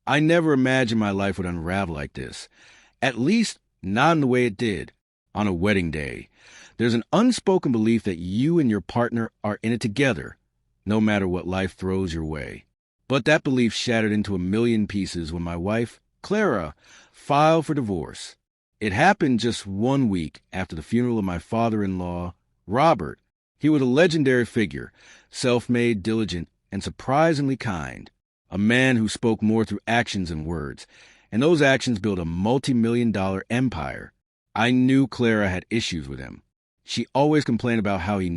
I never imagined my life would unravel like this. At least, not in the way it did. On a wedding day, there's an unspoken belief that you and your partner are in it together, no matter what life throws your way. But that belief shattered into a million pieces when my wife, Clara, filed for divorce. It happened just 1 week after the funeral of my father-in-law, Robert. He was a legendary figure, self-made, diligent, and surprisingly kind. A man who spoke more through actions than words, and those actions built a multi-million-dollar empire. I knew Clara had issues with him. She always complained about how I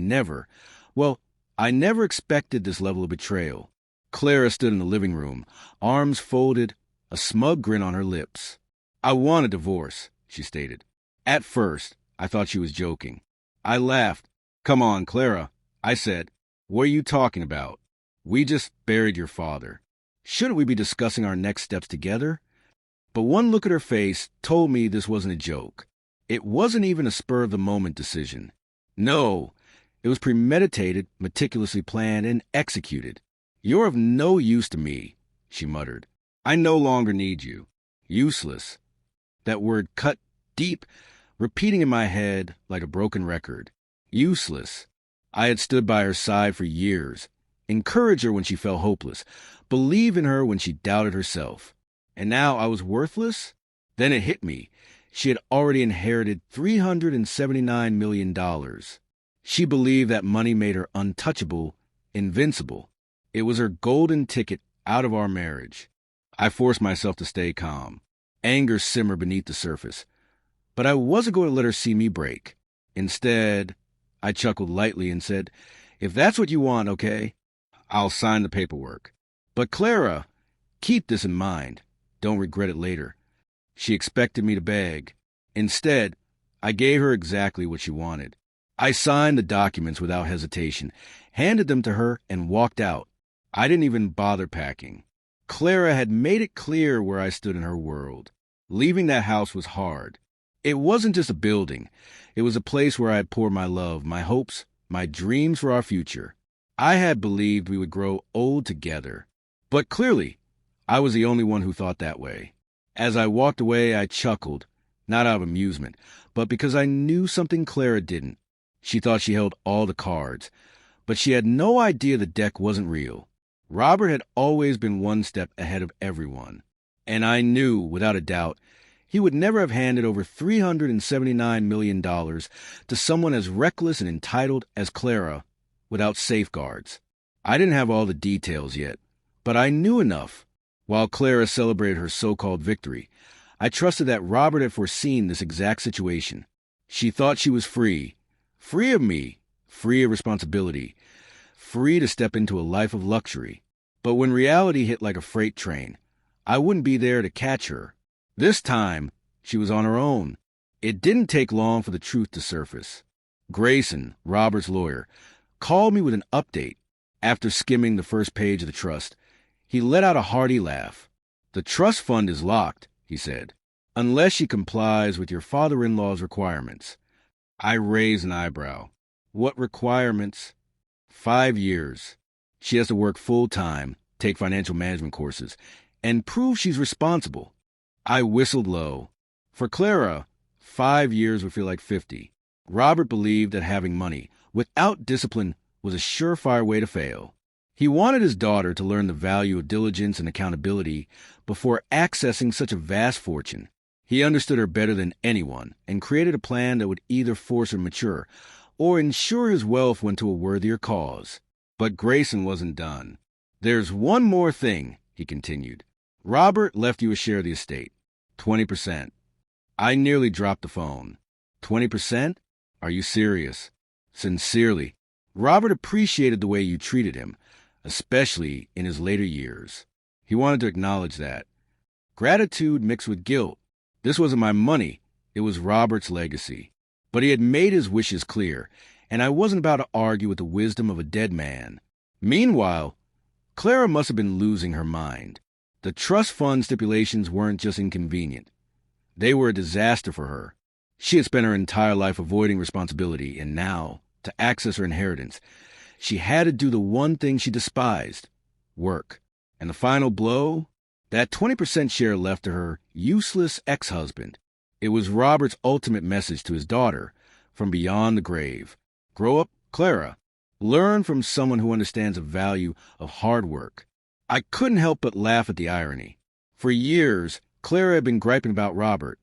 never expected this level of betrayal. Clara stood in the living room, arms folded, a smug grin on her lips. "I want a divorce," she stated. At first, I thought she was joking. I laughed. "Come on, Clara," I said. "What are you talking about? We just buried your father. Shouldn't we be discussing our next steps together?" But one look at her face told me this wasn't a joke. It wasn't even a spur-of-the-moment decision. No, it was premeditated, meticulously planned, and executed. "You're of no use to me," she muttered. "I no longer need you." Useless. That word cut deep, repeating in my head like a broken record. Useless. I had stood by her side for years, encouraged her when she felt hopeless, believed in her when she doubted herself. And now I was worthless? Then it hit me. She had already inherited $379 million. She believed that money made her untouchable, invincible. It was her golden ticket out of our marriage. I forced myself to stay calm. Anger simmered beneath the surface. But I wasn't going to let her see me break. Instead, I chuckled lightly and said, "If that's what you want, okay, I'll sign the paperwork. But Clara, keep this in mind. Don't regret it later." She expected me to beg. Instead, I gave her exactly what she wanted. I signed the documents without hesitation, handed them to her, and walked out. I didn't even bother packing. Clara had made it clear where I stood in her world. Leaving that house was hard. It wasn't just a building. It was a place where I had poured my love, my hopes, my dreams for our future. I had believed we would grow old together. But clearly, I was the only one who thought that way. As I walked away, I chuckled, not out of amusement, but because I knew something Clara didn't. She thought she held all the cards, but she had no idea the deck wasn't real. Robert had always been one step ahead of everyone, and I knew, without a doubt, he would never have handed over $379 million to someone as reckless and entitled as Clara without safeguards. I didn't have all the details yet, but I knew enough. While Clara celebrated her so-called victory, I trusted that Robert had foreseen this exact situation. She thought she was free of me, free of responsibility, free to step into a life of luxury. But when reality hit like a freight train, I wouldn't be there to catch her. This time, she was on her own. It didn't take long for the truth to surface. Grayson, Robert's lawyer, called me with an update. After skimming the first page of the trust, he let out a hearty laugh. "The trust fund is locked," he said, "unless she complies with your father-in-law's requirements." I raised an eyebrow. "What requirements?" 5 years. She has to work full-time, take financial management courses, and prove she's responsible. I whistled low. For Clara, 5 years would feel like 50. Robert believed that having money, without discipline, was a surefire way to fail. He wanted his daughter to learn the value of diligence and accountability before accessing such a vast fortune. He understood her better than anyone and created a plan that would either force her to mature or ensure his wealth went to a worthier cause. But Grayson wasn't done. "There's one more thing," he continued. "Robert left you a share of the estate, 20%. I nearly dropped the phone. 20%? Are you serious?" "Sincerely. Robert appreciated the way you treated him, especially in his later years." He wanted to acknowledge that. Gratitude mixed with guilt. This wasn't my money. It was Robert's legacy. But he had made his wishes clear, and I wasn't about to argue with the wisdom of a dead man. Meanwhile, Clara must have been losing her mind. The trust fund stipulations weren't just inconvenient. They were a disaster for her. She had spent her entire life avoiding responsibility, and now, to access her inheritance, she had to do the one thing she despised, work. And the final blow? That 20% share left to her useless ex-husband. It was Robert's ultimate message to his daughter from beyond the grave. Grow up, Clara. Learn from someone who understands the value of hard work. I couldn't help but laugh at the irony. For years, Clara had been griping about Robert,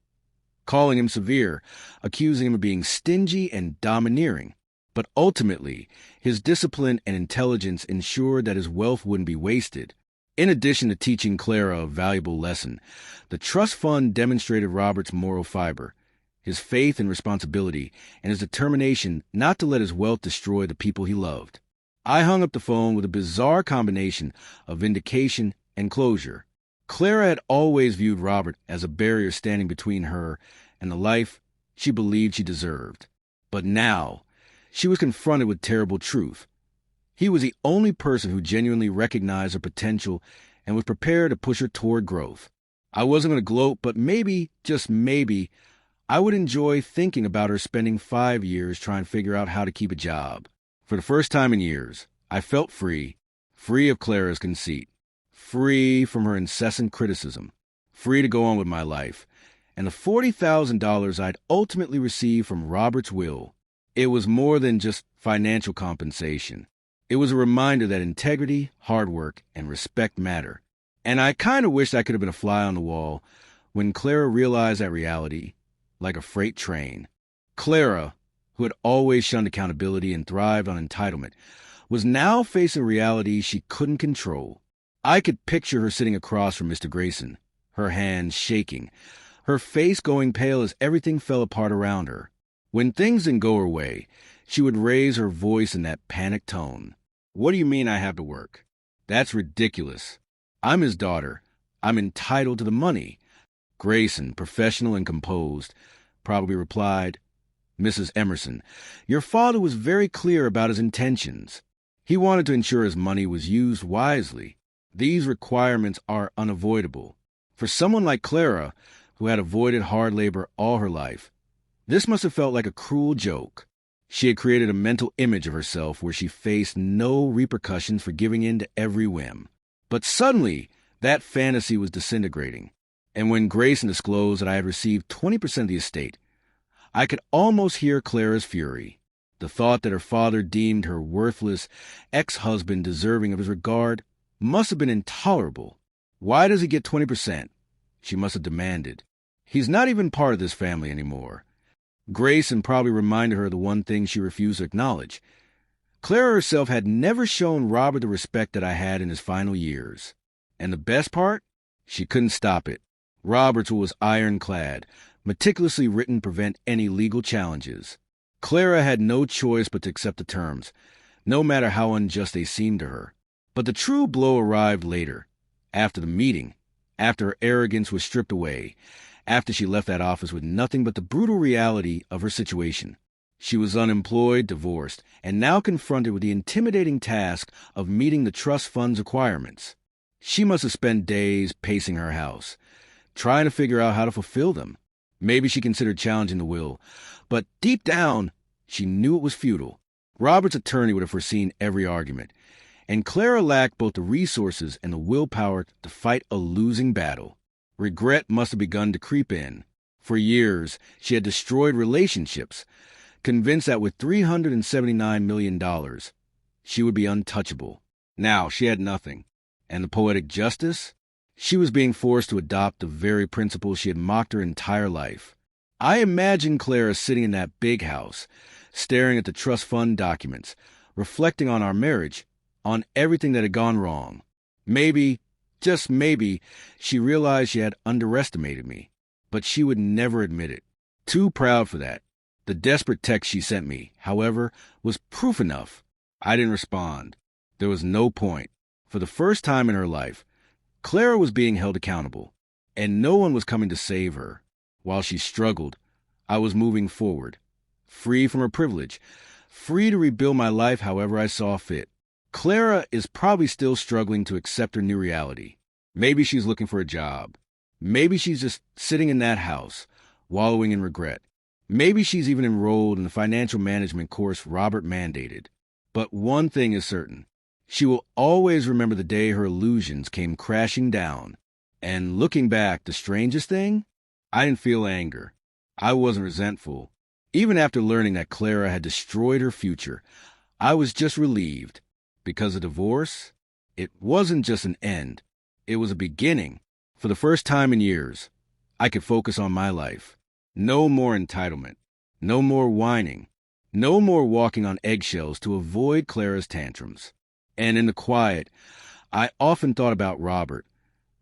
calling him severe, accusing him of being stingy and domineering. But ultimately, his discipline and intelligence ensured that his wealth wouldn't be wasted. In addition to teaching Clara a valuable lesson, the trust fund demonstrated Robert's moral fiber, his faith and responsibility, and his determination not to let his wealth destroy the people he loved. I hung up the phone with a bizarre combination of vindication and closure. Clara had always viewed Robert as a barrier standing between her and the life she believed she deserved. But now, she was confronted with terrible truth. He was the only person who genuinely recognized her potential and was prepared to push her toward growth. I wasn't going to gloat, but maybe, just maybe, I would enjoy thinking about her spending 5 years trying to figure out how to keep a job. For the first time in years, I felt free of Clara's conceit, free from her incessant criticism, free to go on with my life. And the $40,000 I'd ultimately receive from Robert's will, it was more than just financial compensation. It was a reminder that integrity, hard work, and respect matter. And I kind of wished I could have been a fly on the wall when Clara realized that reality, like a freight train. Clara, who had always shunned accountability and thrived on entitlement, was now facing reality she couldn't control. I could picture her sitting across from Mr. Grayson, her hands shaking, her face going pale as everything fell apart around her. When things didn't go her way, she would raise her voice in that panicked tone. "What do you mean I have to work? That's ridiculous. I'm his daughter. I'm entitled to the money." Grayson, professional and composed, probably replied, "Mrs. Emerson, your father was very clear about his intentions. He wanted to ensure his money was used wisely. These requirements are unavoidable. For someone like Clara, who had avoided hard labor all her life, this must have felt like a cruel joke. She had created a mental image of herself where she faced no repercussions for giving in to every whim. But suddenly, that fantasy was disintegrating. And when Grayson disclosed that I had received 20% of the estate, I could almost hear Clara's fury. The thought that her father deemed her worthless ex-husband deserving of his regard must have been intolerable. "Why does he get 20%? She must have demanded. "He's not even part of this family anymore." Grayson probably reminded her of the one thing she refused to acknowledge. Clara herself had never shown Robert the respect that I had in his final years. And the best part? She couldn't stop it. Robert's was ironclad, meticulously written to prevent any legal challenges. Clara had no choice but to accept the terms, no matter how unjust they seemed to her. But the true blow arrived later, after the meeting, after her arrogance was stripped away, after she left that office with nothing but the brutal reality of her situation. She was unemployed, divorced, and now confronted with the intimidating task of meeting the trust fund's requirements. She must have spent days pacing her house, trying to figure out how to fulfill them. Maybe she considered challenging the will, but deep down, she knew it was futile. Robert's attorney would have foreseen every argument, and Clara lacked both the resources and the willpower to fight a losing battle. Regret must have begun to creep in. For years, she had destroyed relationships, convinced that with $379 million, she would be untouchable. Now she had nothing. And the poetic justice? She was being forced to adopt the very principles she had mocked her entire life. I imagined Clara sitting in that big house, staring at the trust fund documents, reflecting on our marriage, on everything that had gone wrong. Maybe, just maybe, she realized she had underestimated me, but she would never admit it. Too proud for that. The desperate text she sent me, however, was proof enough. I didn't respond. There was no point. For the first time in her life, Clara was being held accountable, and no one was coming to save her. While she struggled, I was moving forward, free from her privilege, free to rebuild my life however I saw fit. Clara is probably still struggling to accept her new reality. Maybe she's looking for a job. Maybe she's just sitting in that house, wallowing in regret. Maybe she's even enrolled in the financial management course Robert mandated. But one thing is certain. She will always remember the day her illusions came crashing down. And looking back, the strangest thing? I didn't feel anger. I wasn't resentful. Even after learning that Clara had destroyed her future, I was just relieved. Because a divorce, it wasn't just an end. It was a beginning. For the first time in years, I could focus on my life. No more entitlement. No more whining. No more walking on eggshells to avoid Clara's tantrums. And in the quiet, I often thought about Robert,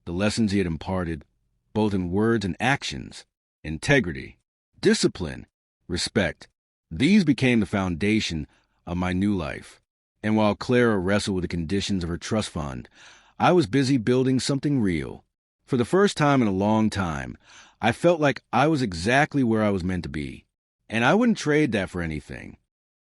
the lessons he had imparted, both in words and actions, integrity, discipline, respect. These became the foundation of my new life. And while Clara wrestled with the conditions of her trust fund, I was busy building something real. For the first time in a long time, I felt like I was exactly where I was meant to be. And I wouldn't trade that for anything.